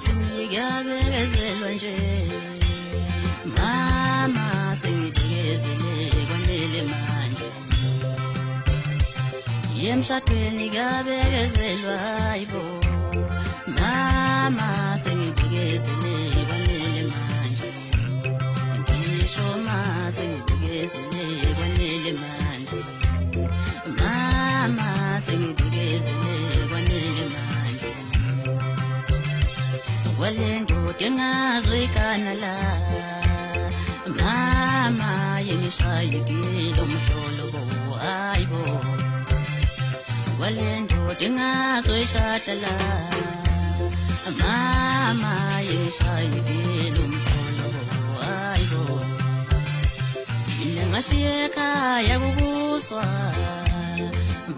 singiyabekezelwa nje mama sengithekezele kwanele manje yemshadweni kabekezelwa hayibo mama sengithekezele kwanele manje ngisho ma sengithekezele kwanele manje mama sengithekezele kwanele manje walendoda engazoyikana la mama yengishayekile umhlolo bo hayibo walendoda engazoyishada la mama yengishayekile umhlolo bo hayibo mina ngashiya ekhaya kubuswa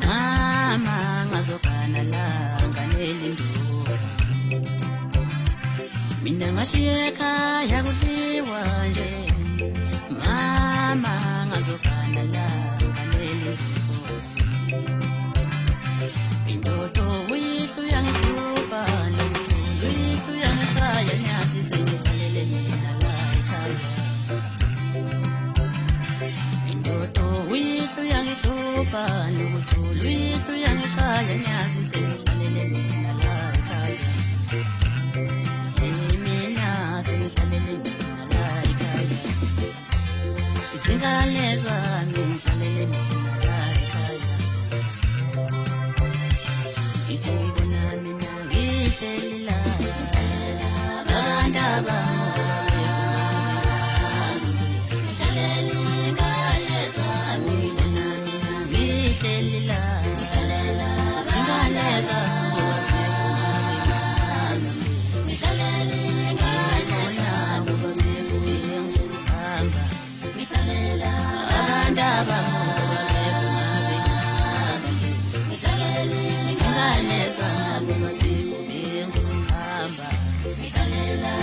mama ngazogana la nganele ndoda mina ngashiya ekhaya kudliwa nje mama ngazogana la nganele indodo uyihlu yangihlupha nokuthula uyihlu yangishaya nyazi sengifanele mina la ekhaya indodo uyihlu yangihlupha nokuthula uyihlu yangishaya nyazi sengifanele mina la ekhaya sengifanele mina la ekhaya izingane zami ngifanele mina la ekhaya ithi ngibona mina ngihleli la abantu ngifanele ingane zami ngibona mina ngihleli la izingane zami Ngizalele